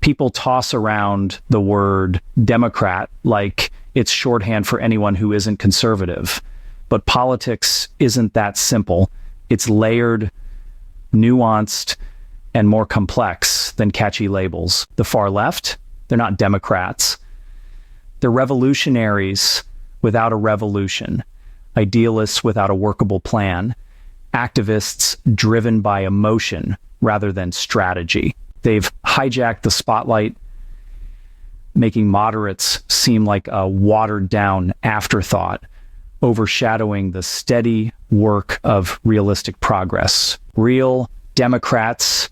People toss around the word Democrat like it's shorthand for anyone who isn't conservative. But politics isn't that simple. It's layered, nuanced, and more complex than catchy labels. The far left, they're not Democrats. They're revolutionaries without a revolution, idealists without a workable plan, activists driven by emotion rather than strategy. They've hijacked the spotlight, making moderates seem like a watered-down afterthought, overshadowing the steady work of realistic progress. Real Democrats,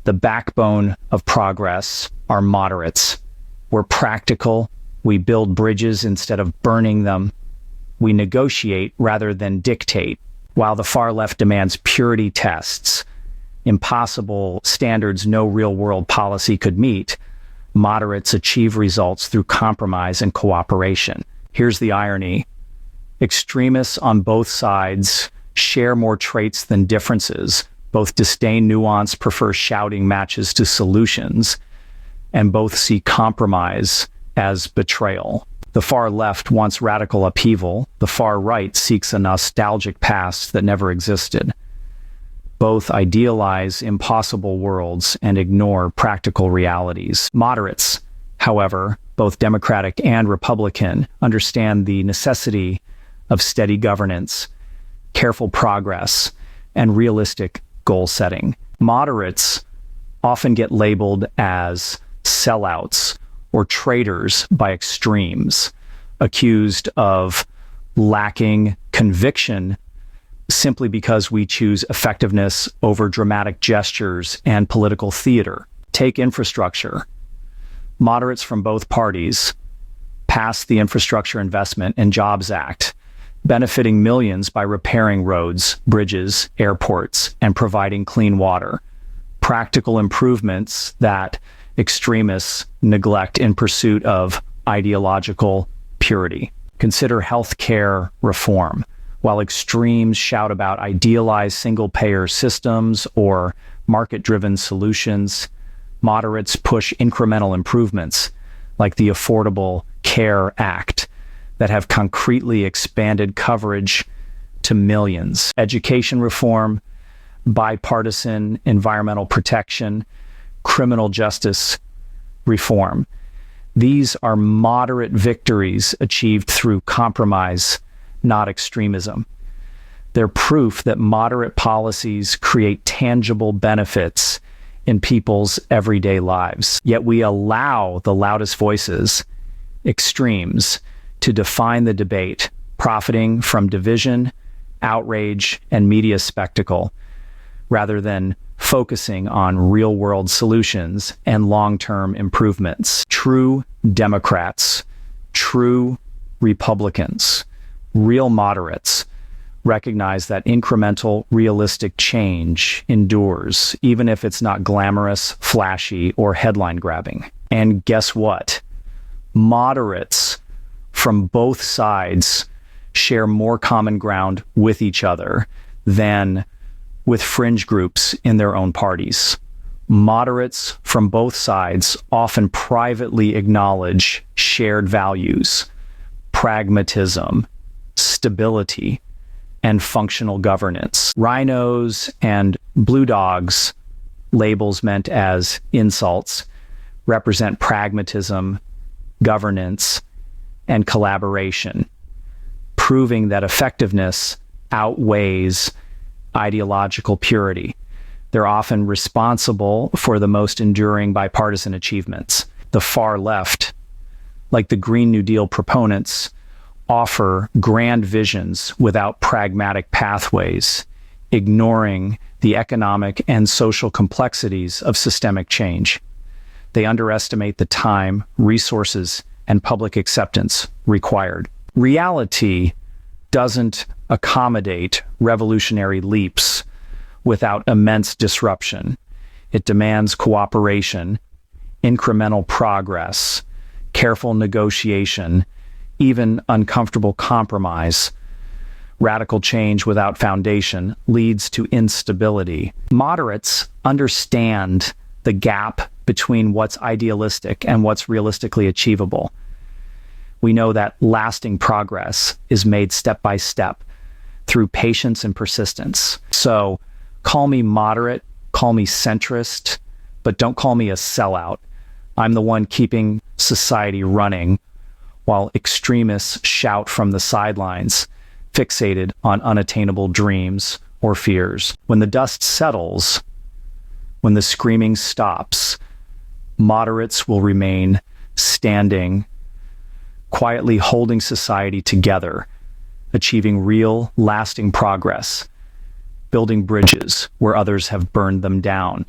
the backbone of progress, are moderates. We're practical. We build bridges instead of burning them. We negotiate rather than dictate, while the far left demands purity tests, impossible standards no real-world policy could meet. Moderates achieve results through compromise and cooperation. Here's the irony. Extremists on both sides share more traits than differences. Both disdain nuance, prefer shouting matches to solutions, and both see compromise as betrayal. The far left wants radical upheaval. The far right seeks a nostalgic past that never existed. Both idealize impossible worlds and ignore practical realities. Moderates, however, both Democratic and Republican, understand the necessity of steady governance, careful progress, and realistic goal setting. Moderates often get labeled as sellouts or traitors by extremes, accused of lacking conviction simply because we choose effectiveness over dramatic gestures and political theater. Take infrastructure. Moderates from both parties passed the Infrastructure Investment and Jobs Act, benefiting millions by repairing roads, bridges, airports, and providing clean water. Practical improvements that extremists neglect in pursuit of ideological purity. Consider healthcare reform. While extremes shout about idealized single-payer systems or market-driven solutions, moderates push incremental improvements like the Affordable Care Act that have concretely expanded coverage to millions. Education reform, bipartisan environmental protection, criminal justice reform. These are moderate victories achieved through compromise, not extremism. They're proof that moderate policies create tangible benefits in people's everyday lives. Yet we allow the loudest voices, extremes, to define the debate, profiting from division, outrage, and media spectacle, rather than focusing on real-world solutions and long-term improvements. True Democrats, true Republicans, real moderates recognize that incremental, realistic change endures, even if it's not glamorous, flashy, or headline-grabbing. And guess what? Moderates from both sides share more common ground with each other than with fringe groups in their own parties. Moderates from both sides often privately acknowledge shared values, pragmatism, stability, and functional governance. Rhinos and blue dogs, labels meant as insults, represent pragmatism, governance, and collaboration, proving that effectiveness outweighs ideological purity. They're often responsible for the most enduring bipartisan achievements. The far left, like the Green New Deal proponents, offer grand visions without pragmatic pathways, ignoring the economic and social complexities of systemic change. They underestimate the time, resources, and public acceptance required. Reality doesn't accommodate revolutionary leaps without immense disruption. It demands cooperation, incremental progress, careful negotiation, even uncomfortable compromise. Radical change without foundation leads to instability. Moderates understand the gap between what's idealistic and what's realistically achievable. We know that lasting progress is made step by step through patience and persistence. So call me moderate, call me centrist, but don't call me a sellout. I'm the one keeping society running while extremists shout from the sidelines, fixated on unattainable dreams or fears. When the dust settles, when the screaming stops, moderates will remain standing, quietly holding society together, achieving real, lasting progress, building bridges where others have burned them down.